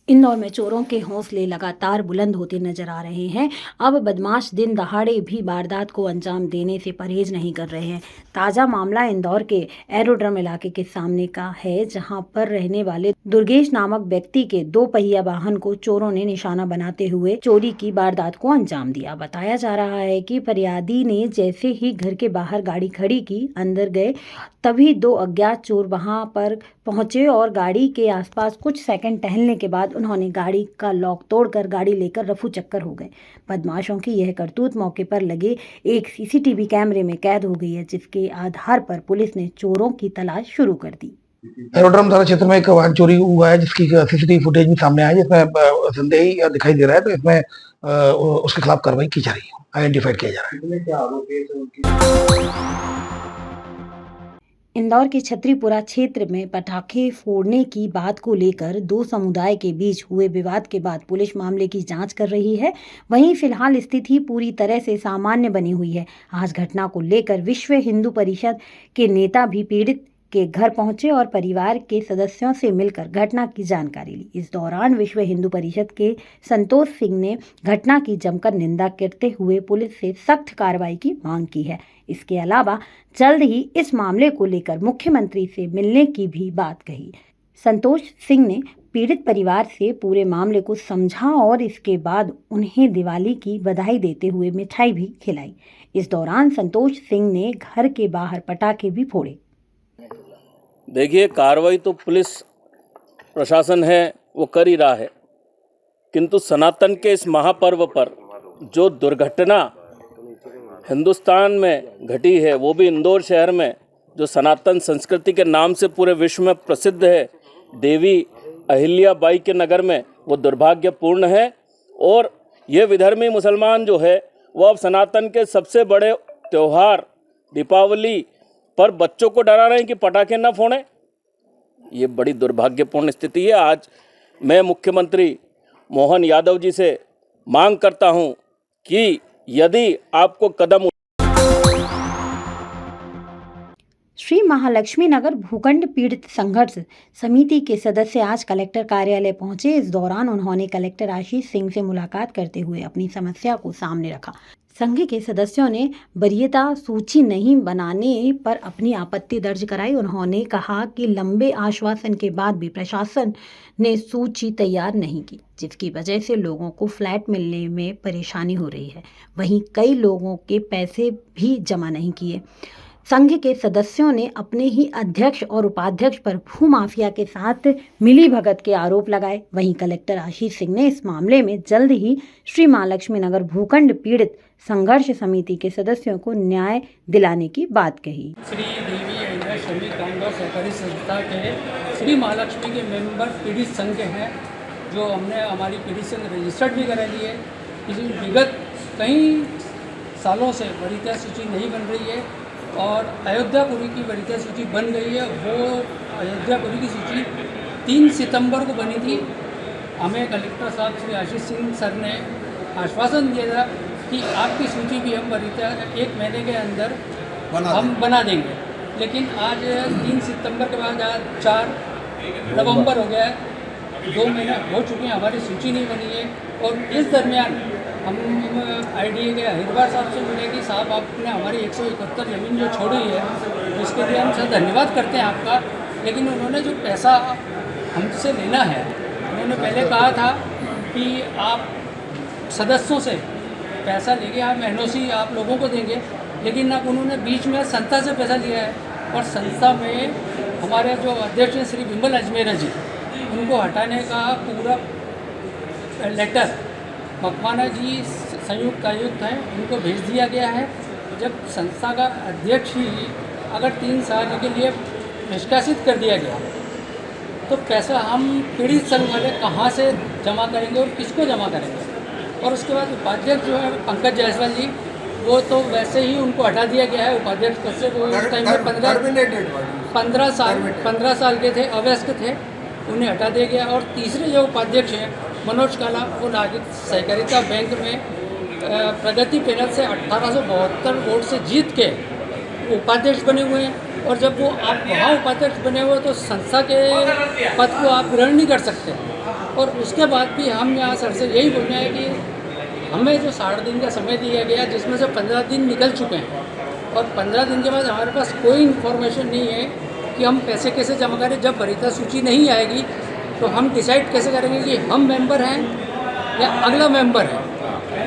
इंदौर में चोरों के हौसले लगातार बुलंद होते नजर आ रहे हैं। अब बदमाश दिन दहाड़े भी वारदात को अंजाम देने से परहेज नहीं कर रहे हैं। ताजा मामला इंदौर के एरोड्रम इलाके के सामने का है, जहां पर रहने वाले दुर्गेश नामक व्यक्ति के 2 पहिया वाहन को चोरों ने निशाना बनाते हुए चोरी की वारदात को अंजाम दिया। बताया जा रहा है कि फरियादी ने जैसे ही घर के बाहर गाड़ी खड़ी की, अंदर गए, तभी 2 अज्ञात चोर वहां पर पहुंचे और गाड़ी के आसपास कुछ सेकंड टहलने के बाद उन्होंने गाड़ी का लॉक तोड़कर गाड़ी लेकर रफू चक्कर हो गए। बदमाशों की यह करतूत मौके पर लगे एक सीसीटीवी कैमरे में कैद हो गई है, जिसके आधार पर पुलिस ने चोरों की तलाश शुरू कर दी। एरोड्रम थाना क्षेत्र में एक वाहन चोरी हुआ है, जिसकी सीसीटीवी फुटेज भी सामने आई, जिसमें संदेही दिखाई दे रहा है, तो इसमें उसके खिलाफ कार्रवाई की जा रही है, आइडेंटिफाइड किया जा रहा है। इंदौर के छतरीपुरा क्षेत्र में पटाखे फोड़ने की बात को लेकर 2 समुदाय के बीच हुए विवाद के बाद पुलिस मामले की जांच कर रही है। वहीं फिलहाल स्थिति पूरी तरह से सामान्य बनी हुई है। आज घटना को लेकर विश्व हिंदू परिषद के नेता भी पीड़ित के घर पहुंचे और परिवार के सदस्यों से मिलकर घटना की जानकारी ली। इस दौरान विश्व हिंदू परिषद के संतोष सिंह ने घटना की जमकर निंदा करते हुए पुलिस से सख्त कार्रवाई की मांग की है। इसके अलावा जल्द ही इस मामले को लेकर मुख्यमंत्री से मिलने की भी बात कही। संतोष सिंह ने पीड़ित परिवार से पूरे मामले को समझा और इसके बाद उन्हें दिवाली की बधाई देते हुए मिठाई भी खिलाई। इस दौरान संतोष सिंह ने घर के बाहर पटाखे भी फोड़े। देखिए, कार्रवाई तो पुलिस प्रशासन है वो कर ही रहा है, किंतु सनातन के इस महापर्व पर जो दुर्घटना हिंदुस्तान में घटी है, वो भी इंदौर शहर में, जो सनातन संस्कृति के नाम से पूरे विश्व में प्रसिद्ध है, देवी अहिल्याबाई के नगर में, वो दुर्भाग्यपूर्ण है। और ये विधर्मी मुसलमान जो है वो अब सनातन के सबसे बड़े त्यौहार दीपावली पर बच्चों को डरा रहे हैं कि पटाखे न फोड़ें। ये बड़ी दुर्भाग्यपूर्ण स्थिति है। आज मैं मुख्यमंत्री मोहन यादव जी से मांग करता हूं कि यदि आपको कदम श्री महालक्ष्मी नगर भूखंड पीड़ित संघर्ष समिति के सदस्य आज कलेक्टर कार्यालय पहुंचे। इस दौरान उन्होंने कलेक्टर आशीष सिंह से मुलाकात करते हुए अपनी समस्या को सामने रखा। संघ के सदस्यों ने वरीयता सूची नहीं बनाने पर अपनी आपत्ति दर्ज कराई। उन्होंने कहा कि लंबे आश्वासन के बाद भी प्रशासन ने सूची तैयार नहीं की, जिसकी वजह से लोगों को फ्लैट मिलने में परेशानी हो रही है। वहीं कई लोगों के पैसे भी जमा नहीं किए। संघ के सदस्यों ने अपने ही अध्यक्ष और उपाध्यक्ष पर भूमाफिया के साथ मिलीभगत के आरोप लगाए। वहीं कलेक्टर आशीष सिंह ने इस मामले में जल्द ही श्री महालक्ष्मी नगर भूखंड पीड़ित संघर्ष समिति के सदस्यों को न्याय दिलाने की बात कही। श्री देवी अहिल्या श्रमिक कामगार सहकारी संस्था के श्री महालक्ष्मी के मेंबर पीड़ित संघ हैं, जो हमने हमारी पीड़ित संघ रजिस्टर्ड भी करा ली है। इसी विगत कई सालों से वरीयता सूची नहीं बन रही है और अयोध्यापुरी की वरीयता सूची बन गई है। वो अयोध्यापुरी की सूची 3 सितंबर को बनी थी। हमें कलेक्टर साहब श्री आशीष सिंह सर ने आश्वासन दिया था कि आपकी सूची भी हम वरीयता 1 महीने के अंदर हम बना देंगे। लेकिन आज 3 सितंबर के बाद आज 4 नवंबर हो गया है, 2 महीने हो चुके हैं, हमारी सूची नहीं बनी है। और इस दरमियान हम IDA के हरिद्वार साहब से मिले कि साहब आपने हमारी 171 ज़मीन जो छोड़ी है उसके लिए हम सर धन्यवाद करते हैं आपका, लेकिन उन्होंने जो पैसा हमसे लेना है, उन्होंने पहले कहा था कि आप सदस्यों से पैसा लेके हम NOC आप लोगों को देंगे, लेकिन अब उन्होंने बीच में संस्था से पैसा लिया है और संस्था में हमारे जो अध्यक्ष हैं श्री विमल अजमेरा जी, उनको हटाने का पूरा लेटर मकवाना जी संयुक्त आयुक्त हैं, उनको भेज दिया गया है। जब संस्था का अध्यक्ष ही अगर 3 साल के लिए निष्कासित कर दिया गया, तो पैसा हम पीड़ित संघ वाले कहाँ से जमा करेंगे और किसको जमा करेंगे। और उसके बाद उपाध्यक्ष जो है पंकज जायसवाल जी, वो तो वैसे ही उनको हटा दिया गया है उपाध्यक्ष पद से। वो उस टाइम में 15 साल के थे, अवयस्क थे, उन्हें हटा दिया गया। और तीसरे जो उपाध्यक्ष हैं मनोज काला, वो नागरिक सहकारिता बैंक में प्रगति पैनल से 1872 वोट से जीत के उपाध्यक्ष बने हुए हैं और जब वो आप वहाँ उपाध्यक्ष बने हुए तो संस्था के पद को आप ग्रहण नहीं कर सकते। और उसके बाद भी हम यहाँ सर से यही बोल रहे हैं कि हमें जो 60 दिन का समय दिया गया, जिसमें से 15 दिन निकल चुके हैं और 15 दिन के बाद हमारे पास कोई इन्फॉर्मेशन नहीं है कि हम पैसे कैसे जमा करें। जब वरीयता सूची नहीं आएगी तो हम डिसाइड कैसे करेंगे कि हम मेंबर हैं या अगला मेंबर है,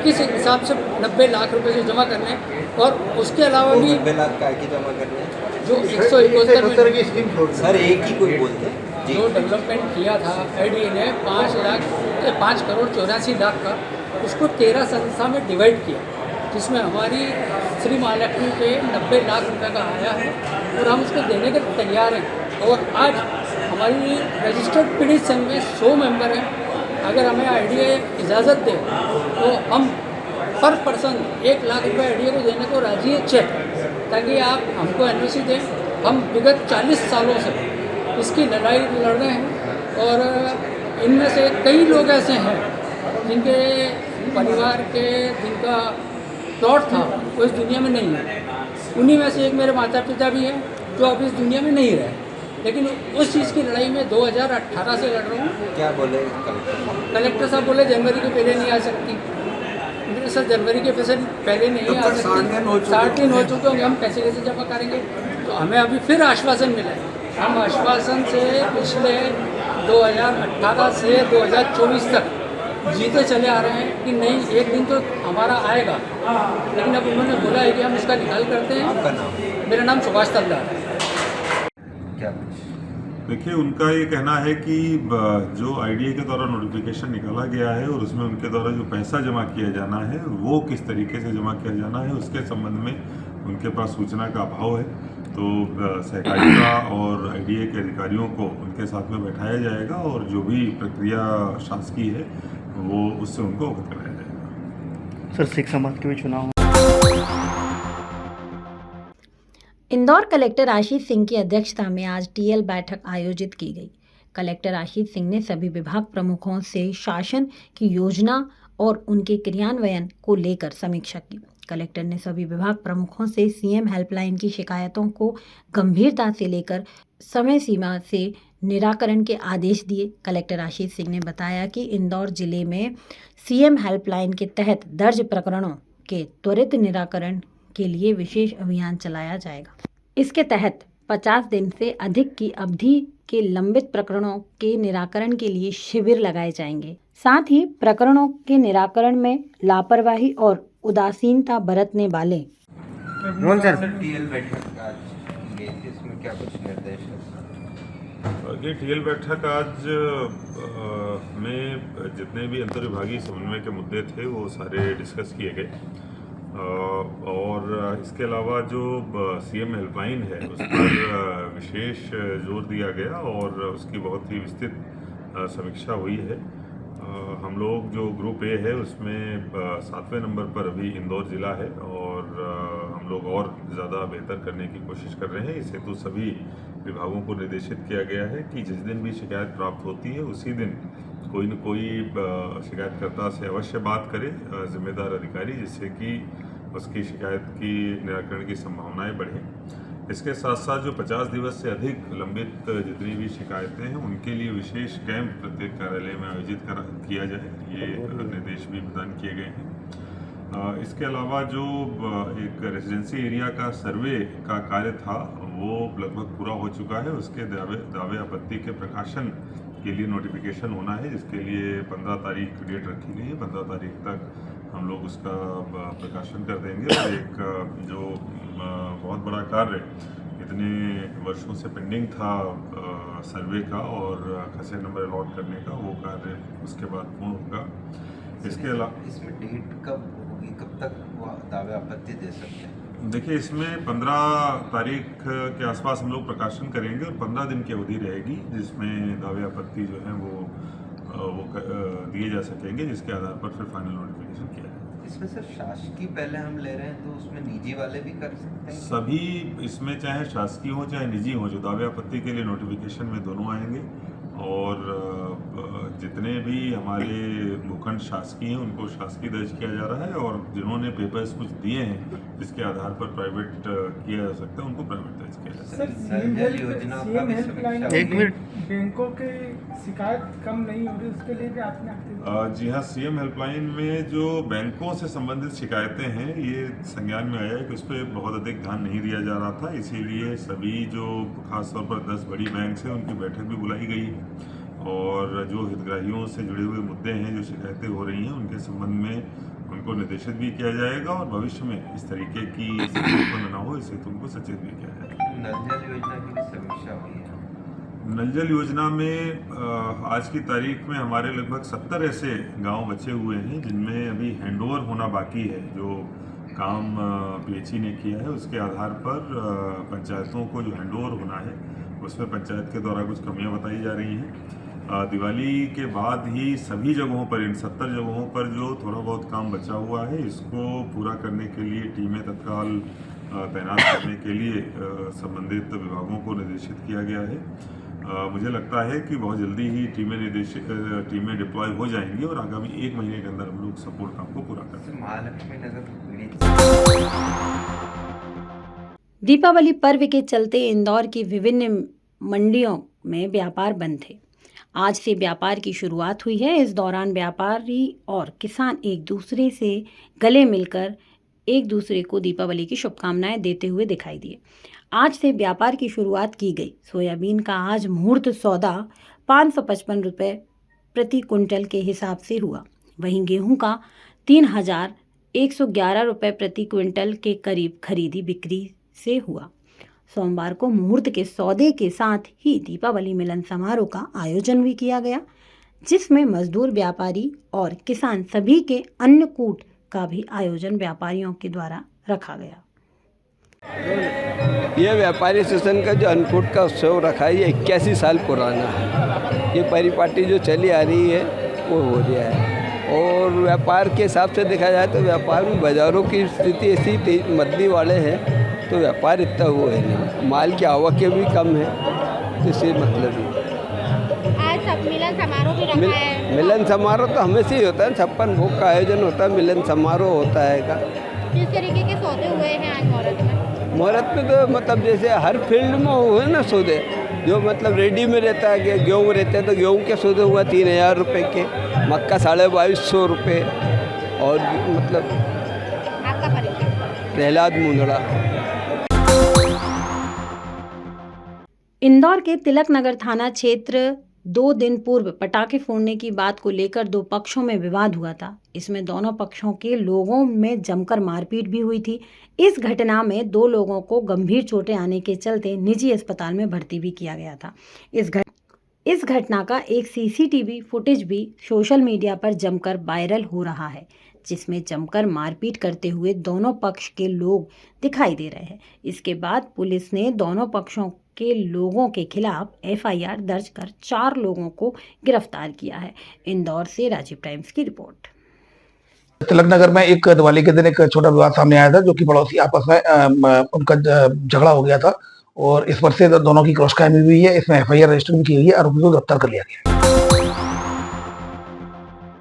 किस हिसाब से 90 लाख रुपए जो जमा करने हैं। और उसके अलावा भी 90 लाख का की जमा करने हैं जो 171 की स्कीम छोड़ सर, एक ही कोई बोलते हैं जी। जो डेवलपमेंट किया था आईडीए ने 5 करोड़ 84 लाख का, उसको 13 संस्था में डिवाइड किया, जिसमें हमारी श्री महालक्ष्मी के 90 लाख रुपए का आया है और हम उसको देने के तैयार हैं। और आज हमारी रजिस्टर्ड पीड़ित संघ में 100 मेंबर हैं। अगर हमें आईडीए इजाज़त दे तो हम पर पर्सन 1 लाख रुपए आईडीए को देने को राजी है, चेक, ताकि आप हमको एनओसी दें। हम विगत 40 सालों से इसकी लड़ाई लड़ रहे हैं और इनमें से कई लोग ऐसे हैं जिनके परिवार के जिनका प्लॉट था वो इस दुनिया में नहीं है। उन्हीं में से एक मेरे माता पिता भी हैं जो अब इस दुनिया में नहीं रहे, लेकिन उस चीज़ की लड़ाई में 2018 से लड़ रहा हूँ। क्या बोले कलेक्टर साहब बोले जनवरी के पहले नहीं आ सकती। मेरे सर जनवरी के पहले नहीं आ सकती, 60 दिन हो चुके होंगे, हम पैसे कैसे जमा करेंगे। तो हमें अभी फिर आश्वासन मिला है। हम आश्वासन से पिछले 2018 से 2024 तक जीते चले आ रहे हैं कि नहीं एक दिन तो हमारा आएगा, लेकिन अब उन्होंने बोला है कि हम इसका निकाल करते हैं। आपका नाम? मेरा नाम सुभाष तलदार है। क्या देखिए, उनका ये कहना है कि जो आईडीए के द्वारा नोटिफिकेशन निकाला गया है और उसमें उनके द्वारा जो पैसा जमा किया जाना है वो किस तरीके से जमा किया जाना है उसके संबंध में उनके पास सूचना का अभाव है। तो सहकारिता और आईडीए के अधिकारियों को उनके साथ में बैठाया जाएगा और जो भी प्रक्रिया शासकीय है वो उससे उनको अवगत कराया जाएगा। सर, सिख समाज के भी चुनाव इंदौर कलेक्टर आशीष सिंह की अध्यक्षता में आज टीएल बैठक आयोजित की गई। कलेक्टर आशीष सिंह ने सभी विभाग प्रमुखों से शासन की योजना और उनके क्रियान्वयन को लेकर समीक्षा की। कलेक्टर ने सभी विभाग प्रमुखों से सीएम हेल्पलाइन की शिकायतों को गंभीरता से लेकर समय सीमा से निराकरण के आदेश दिए। कलेक्टर आशीष सिंह ने बताया कि इंदौर जिले में सीएम हेल्पलाइन के तहत दर्ज प्रकरणों के त्वरित निराकरण के लिए विशेष अभियान चलाया जाएगा। इसके तहत 50 दिन से अधिक की अवधि के लंबित प्रकरणों के निराकरण के लिए शिविर लगाए जाएंगे। साथ ही प्रकरणों के निराकरण में लापरवाही और उदासीनता बरतने वाले टीएल बैठक आज इसमें क्या कुछ निर्देश है? ये टीएल बैठक आज में जितने भी अंतर्विभागीय समन्वय के मुद्दे थे वो सारे डिस्कस किए गए और इसके अलावा जो सीएम हेल्पलाइन है उस पर विशेष जोर दिया गया और उसकी बहुत ही विस्तृत समीक्षा हुई है। हम लोग जो ग्रुप ए है उसमें 7वें नंबर पर अभी इंदौर ज़िला है और हम लोग और ज़्यादा बेहतर करने की कोशिश कर रहे हैं। इस हेतु सभी विभागों को निर्देशित किया गया है कि जिस दिन भी शिकायत प्राप्त होती है उसी दिन कोई न कोई शिकायतकर्ता से अवश्य बात करे जिम्मेदार अधिकारी, जिससे कि उसकी शिकायत की निराकरण की संभावनाएं बढ़ें। इसके साथ साथ जो 50 दिवस से अधिक लंबित जितनी भी शिकायतें हैं उनके लिए विशेष कैंप प्रत्येक कार्यालय में आयोजित किया जाए, ये निर्देश भी प्रदान किए गए हैं। इसके अलावा जो एक रेजिडेंसी एरिया का सर्वे का कार्य था वो लगभग पूरा हो चुका है। उसके दावे आपत्ति के प्रकाशन के लिए नोटिफिकेशन होना है, जिसके लिए 15 तारीख डेट रखी गई है। 15 तारीख तक हम लोग उसका प्रकाशन कर देंगे और एक जो बहुत बड़ा कार्य इतने वर्षों से पेंडिंग था सर्वे का और खसरे नंबर अलॉट करने का, वो कार्य उसके बाद पूर्ण होगा। इसके अलावा इसमें डेट कब होगी, कब तक वो दावे आपत्ति दे सकते हैं? देखिए, इसमें 15 तारीख के आसपास हम लोग प्रकाशन करेंगे और 15 दिन की अवधि रहेगी जिसमें दावे आपत्ति जो है वो दिए जा सकेंगे, जिसके आधार पर फिर फाइनल नोटिफिकेशन किया जाएगा। इसमें सर शासकीय पहले हम ले रहे हैं तो उसमें निजी वाले भी कर सकते हैं? सभी इसमें चाहे शासकीय हो चाहे निजी हो, जो दावे आपत्ति के लिए नोटिफिकेशन में दोनों आएंगे और जितने भी हमारे भूखंड शासकीय हैं उनको शासकीय दर्ज किया जा रहा है, और जिन्होंने पेपर्स कुछ दिए हैं जिसके आधार पर प्राइवेट किया जा सकता है उनको प्राइवेट दर्ज किया जा सकता है। नल जल योजना का भी समीक्षा एक मिनट, बैंकों की शिकायत कम नहीं हो रही, उसके लिए भी आपने जी हाँ, सीएम हेल्पलाइन में जो बैंकों से संबंधित शिकायतें हैं ये संज्ञान में आया है कि उस पर बहुत अधिक ध्यान नहीं दिया जा रहा था, इसीलिए सभी जो खासतौर पर 10 बड़ी बैंक हैं उनकी बैठक भी बुलाई गई है, और जो हितग्राहियों से जुड़े हुए मुद्दे हैं, जो शिकायतें हो रही हैं, उनके संबंध में उनको निर्देशित भी किया जाएगा, और भविष्य में इस तरीके की स्थिति उत्पन्न न हो इसे उनको सचेत भी किया जाएगा। नल जल योजना की भी समीक्षा हुई है। नल जल योजना में आज की तारीख में हमारे लगभग 70 ऐसे गांव बचे हुए हैं जिनमें अभी हैंडओवर होना बाकी है। जो काम पीएचई ने किया है उसके आधार पर पंचायतों को जो हैंडओवर होना है उसमें पंचायत के द्वारा कुछ कमियां बताई जा रही हैं। दिवाली के बाद ही सभी जगहों पर, इन 70 जगहों पर जो थोड़ा बहुत काम बचा हुआ है इसको पूरा करने के लिए टीमें तत्काल तैनात करने के लिए संबंधित विभागों को निर्देशित किया गया है। मुझे लगता है कि बहुत जल्दी ही टीमें डिप्लॉय हो जाएंगी और आगामी 1 महीने के अंदर हम लोग संपूर्ण काम को पूरा कर देंगे। महालक्ष्मी नगर पीड़ित दीपावली पर्व के चलते इंदौर की विभिन्न मंडियों में व्यापार बंद थे। आज से व्यापार की शुरुआत हुई है। इस दौरान व्यापारी और किसान एक दूसरे से गले मिलकर एक दूसरे को दीपावली की शुभकामनाएं देते हुए दिखाई दिए। आज से व्यापार की शुरुआत की गई। सोयाबीन का आज मुहूर्त सौदा 555 रुपये प्रति कुंटल के हिसाब से हुआ। वहीं गेहूं का 3111 रुपये प्रति क्विंटल के करीब खरीदी बिक्री से हुआ। सोमवार को मुहूर्त के सौदे के साथ ही दीपावली मिलन समारोह का आयोजन भी किया गया, जिसमें मजदूर, व्यापारी और किसान सभी के अन्नकूट का भी आयोजन व्यापारियों के द्वारा रखा गया। यह व्यापारी सेशन का जो अन्नकूट का उत्सव रखा है ये 81 साल पुराना है। ये परिपाटी जो चली आ रही है वो हो रहा है, और व्यापार के हिसाब से देखा जाए तो व्यापार में बाज़ारों की स्थिति ऐसी मंदी वाले हैं तो व्यापार इतना वो है नहीं, माल की आवकें भी कम है, तो इससे मतलब ही। आज सब मिलन समारोह भी रखा है। मिलन समारोह तो हमेशा ही होता है, 56 भोग का आयोजन होता है, मिलन समारोह होता है का। किस तरीके के सौदे हुए हैं आज मुहूर्त में? मुहूर्त में तो मतलब जैसे हर फील्ड में हुए ना सौदे, जो मतलब रेडी में रहता है, गेहूँ रहते हैं तो गेहूँ के सौदे हुआ 3000 रुपये के, मक्का 2250 रुपये, और मतलब आपका परिचय? प्रहलाद मुंदड़ा। इंदौर के तिलक नगर थाना क्षेत्र 2 दिन पूर्व पटाखे फोड़ने की बात को लेकर 2 पक्षों में विवाद हुआ था। इसमें दोनों पक्षों के लोगों में जमकर मारपीट भी हुई थी। इस घटना में 2 लोगों को गंभीर चोटें आने के चलते निजी अस्पताल में भर्ती भी किया गया था। इस घटना का एक सीसीटीवी फुटेज भी सोशल मीडिया पर जमकर वायरल हो रहा है, जिसमें जमकर मारपीट करते हुए दोनों पक्ष के लोग दिखाई दे रहे हैं। इसके बाद पुलिस ने दोनों पक्षों के लोगों के खिलाफ एफआईआर दर्ज कर 4 लोगों को गिरफ्तार किया है। इंदौर से राजीव टाइम्स की रिपोर्ट। तिलक नगर में एक दिवाली के दिन एक छोटा विवाद सामने आया था, जो कि पड़ोसी आपस में उनका झगड़ा हो गया था, और इस पर से दोनों की क्रॉस क्राइम हुई है। इसमें एफआईआर रजिस्टर भी की गई है, आरोपी को गिरफ्तार कर लिया गया है।